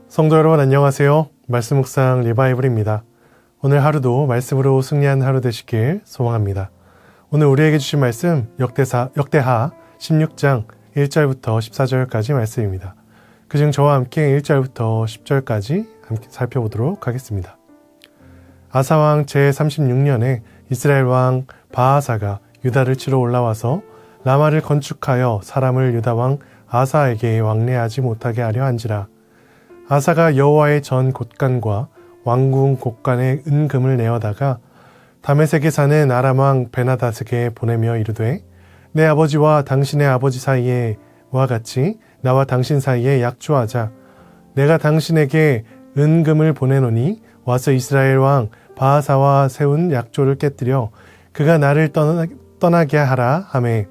성도 여러분 안녕하세요. 말씀 묵상 리바이블입니다. 오늘 하루도 말씀으로 승리한 하루 되시길 소망합니다. 오늘 우리에게 주신 말씀 역대하 16장 1절부터 14절까지 말씀입니다. 그중 저와 함께 1절부터 10절까지 함께 살펴보도록 하겠습니다. 아사왕 제36년에 이스라엘 왕 바아사가 유다를 치러 올라와서 라마를 건축하여 사람을 유다왕 아사에게 왕래하지 못하게 하려 한지라. 아사가 여호와의 전 곳간과 왕궁 곳간에 은금을 내어다가 다메섹에 사는 아람 왕 베나다스에게 보내며 이르되 내 아버지와 당신의 아버지 사이에와 같이 나와 당신 사이에 약조하자. 내가 당신에게 은금을 보내노니 와서 이스라엘 왕 바아사와 세운 약조를 깨뜨려 그가 나를 떠나게 하라 하매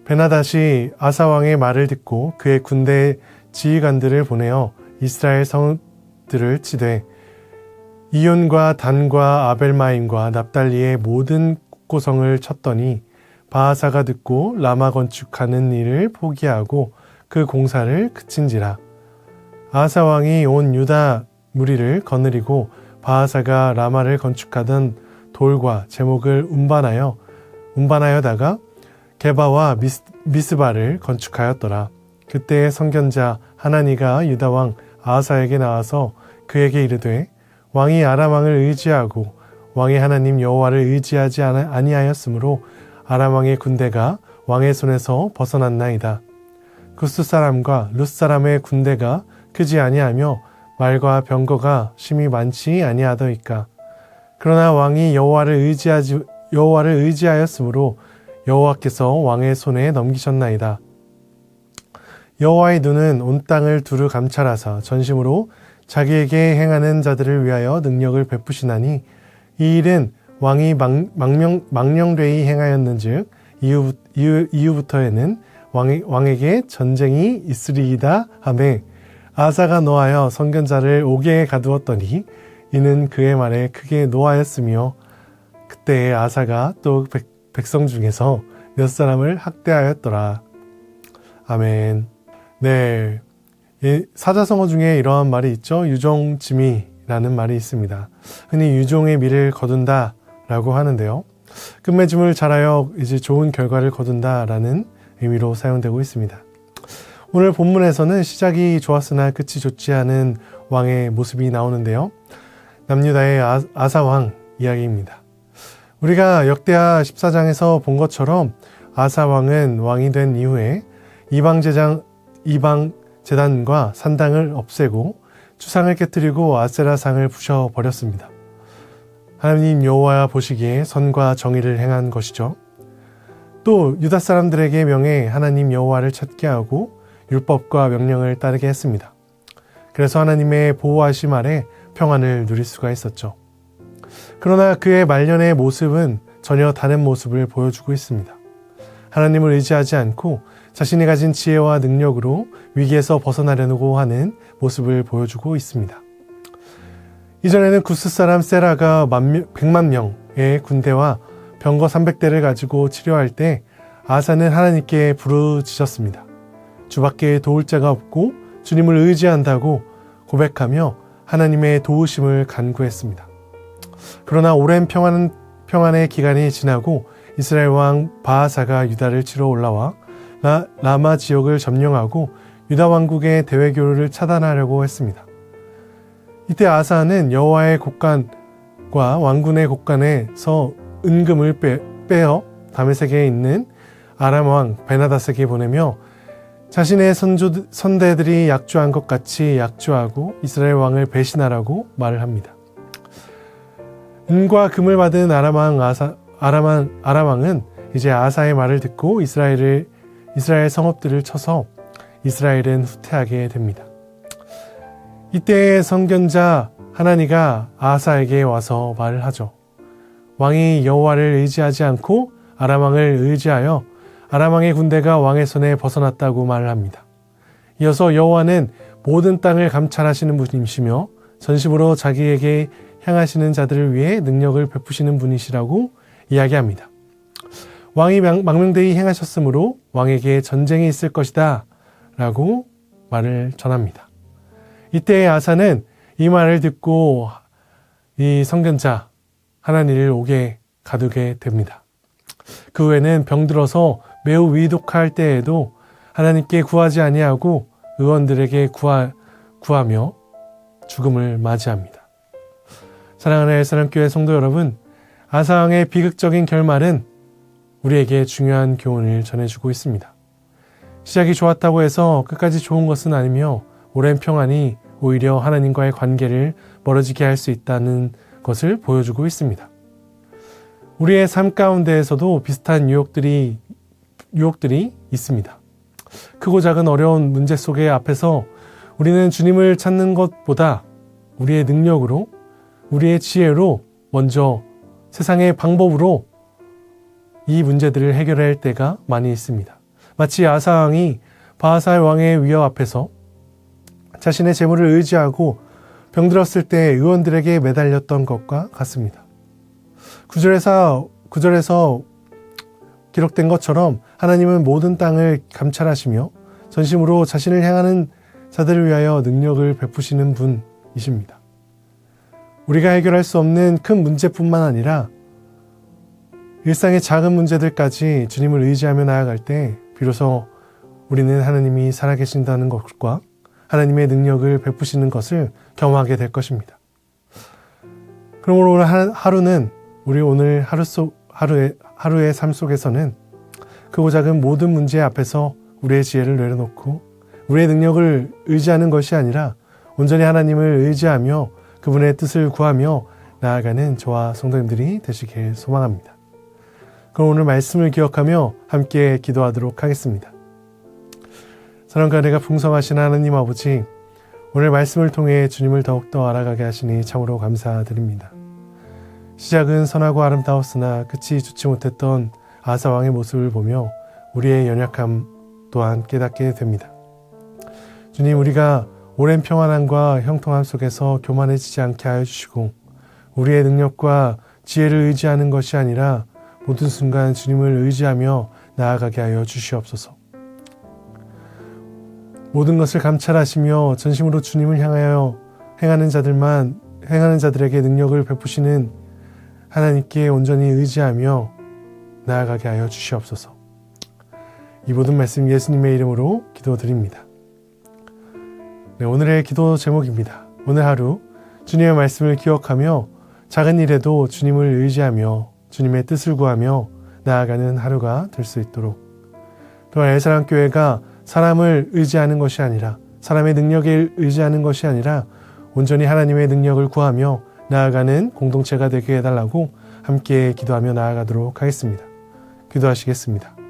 베나다시 아사 왕의 말을 듣고 그의 군대 지휘관들을 보내어 이스라엘 성들을 치되 이온과 단과 아벨마임과 납달리의 모든 고성을 쳤더니 바아사가 듣고 라마 건축하는 일을 포기하고 그 공사를 그친지라. 아사 왕이 온 유다 무리를 거느리고 바아사가 라마를 건축하던 돌과 제목을 운반하여다가 게바와 미스바를 건축하였더라. 그때 선견자 하나니가 유다왕 아사에게 나와서 그에게 이르되 왕이 아람 왕을 의지하고 왕의 하나님 여호와를 의지하지 아니하였으므로 아람 왕의 군대가 왕의 손에서 벗어났나이다. 구스 사람과 룻 사람의 군대가 크지 아니하며 말과 병거가 심히 많지 아니하더이까. 그러나 왕이 여호와를 의지하였으므로 여호와께서 왕의 손에 넘기셨나이다. 여호와의 눈은 온 땅을 두루 감찰하사 전심으로 자기에게 행하는 자들을 위하여 능력을 베푸시나니 이 일은 왕이 망령되이 행하였는즉 이후부터에는 왕에게 전쟁이 있으리이다 하매 아사가 노하여 선견자를 옥에 가두었더니 이는 그의 말에 크게 노하였으며 그때에 아사가 또 백성 중에서 몇 사람을 학대하였더라. 아멘. 네, 사자성어 중에 이러한 말이 있죠. 유종지미라는 말이 있습니다. 흔히 유종의 미를 거둔다 라고 하는데요. 끝맺음을 잘하여 이제 좋은 결과를 거둔다 라는 의미로 사용되고 있습니다. 오늘 본문에서는 시작이 좋았으나 끝이 좋지 않은 왕의 모습이 나오는데요. 남유다의 아사왕 이야기입니다. 우리가 역대하 14장에서 본 것처럼 아사왕은 왕이 된 이후에 이방 제단과 산당을 없애고 주상을 깨뜨리고 아세라상을 부셔버렸습니다. 하나님 여호와 보시기에 선과 정의를 행한 것이죠. 또 유다 사람들에게 명해 하나님 여호와를 찾게 하고 율법과 명령을 따르게 했습니다. 그래서 하나님의 보호하심 아래 평안을 누릴 수가 있었죠. 그러나 그의 말년의 모습은 전혀 다른 모습을 보여주고 있습니다. 하나님을 의지하지 않고 자신이 가진 지혜와 능력으로 위기에서 벗어나려고 하는 모습을 보여주고 있습니다. 이전에는 구스 사람 세라가 100만 명의 군대와 병거 300대를 가지고 치료할 때 아사는 하나님께 부르짖었습니다. 주밖에 도울 자가 없고 주님을 의지한다고 고백하며 하나님의 도우심을 간구했습니다. 그러나 오랜 평안의 기간이 지나고 이스라엘 왕 바아사가 유다를 치러 올라와 라마 지역을 점령하고 유다 왕국의 대외교류를 차단하려고 했습니다. 이때 아사는 여호와의 곳간과 왕군의 곳간에서 은금을 빼어 다메섹에 있는 아람 왕 베나다스에게 보내며 자신의 선대들이 약조한 것 같이 약조하고 이스라엘 왕을 배신하라고 말을 합니다. 은과 금을 받은 아람 왕은 이제 아사의 말을 듣고 이스라엘 성읍들을 쳐서 이스라엘은 후퇴하게 됩니다. 이때 선견자 하나니가 아사에게 와서 말을 하죠. 왕이 여호와를 의지하지 않고 아람 왕을 의지하여 아람 왕의 군대가 왕의 손에 벗어났다고 말을 합니다. 이어서 여호와는 모든 땅을 감찰하시는 분이시며 전심으로 자기에게 향하시는 자들을 위해 능력을 베푸시는 분이시라고 이야기합니다. 왕이 망명되이 행하셨으므로 왕에게 전쟁이 있을 것이다 라고 말을 전합니다. 이때 아사는 이 말을 듣고 이 선견자 하나니를 옥에 가두게 됩니다. 그 후에는 병들어서 매우 위독할 때에도 하나님께 구하지 아니하고 의원들에게 구하며 죽음을 맞이합니다. 사랑하는 엘사랑교회 성도 여러분, 아사 왕의 비극적인 결말은 우리에게 중요한 교훈을 전해주고 있습니다. 시작이 좋았다고 해서 끝까지 좋은 것은 아니며 오랜 평안이 오히려 하나님과의 관계를 멀어지게 할 수 있다는 것을 보여주고 있습니다. 우리의 삶 가운데에서도 비슷한 유혹들이 있습니다. 크고 작은 어려운 문제 속에 앞에서 우리는 주님을 찾는 것보다 우리의 능력으로, 우리의 지혜로 먼저 세상의 방법으로 이 문제들을 해결할 때가 많이 있습니다. 마치 아사 왕이 바하살 왕의 위협 앞에서 자신의 재물을 의지하고 병들었을 때 의원들에게 매달렸던 것과 같습니다. 9절에서 기록된 것처럼 하나님은 모든 땅을 감찰하시며 전심으로 자신을 향하는 자들을 위하여 능력을 베푸시는 분이십니다. 우리가 해결할 수 없는 큰 문제뿐만 아니라 일상의 작은 문제들까지 주님을 의지하며 나아갈 때 비로소 우리는 하나님이 살아계신다는 것과 하나님의 능력을 베푸시는 것을 경험하게 될 것입니다. 그러므로 오늘 하루는 우리 오늘 하루의 삶 속에서는 크고 작은 모든 문제 앞에서 우리의 지혜를 내려놓고 우리의 능력을 의지하는 것이 아니라 온전히 하나님을 의지하며 그분의 뜻을 구하며 나아가는 저와 성도님들이 되시길 소망합니다. 그럼 오늘 말씀을 기억하며 함께 기도하도록 하겠습니다. 사랑과 은혜가 풍성하신 하나님 아버지, 오늘 말씀을 통해 주님을 더욱더 알아가게 하시니 참으로 감사드립니다. 시작은 선하고 아름다웠으나 끝이 좋지 못했던 아사 왕의 모습을 보며 우리의 연약함 또한 깨닫게 됩니다. 주님, 우리가 오랜 평안함과 형통함 속에서 교만해지지 않게 하여 주시고 우리의 능력과 지혜를 의지하는 것이 아니라 모든 순간 주님을 의지하며 나아가게 하여 주시옵소서. 모든 것을 감찰하시며 전심으로 주님을 향하여 행하는 자들에게 능력을 베푸시는 하나님께 온전히 의지하며 나아가게 하여 주시옵소서. 이 모든 말씀 예수님의 이름으로 기도드립니다. 네, 오늘의 기도 제목입니다. 오늘 하루 주님의 말씀을 기억하며 작은 일에도 주님을 의지하며 주님의 뜻을 구하며 나아가는 하루가 될 수 있도록, 또한 엘사랑교회가 사람을 의지하는 것이 아니라 사람의 능력에 의지하는 것이 아니라 온전히 하나님의 능력을 구하며 나아가는 공동체가 되게 해달라고 함께 기도하며 나아가도록 하겠습니다. 기도하시겠습니다.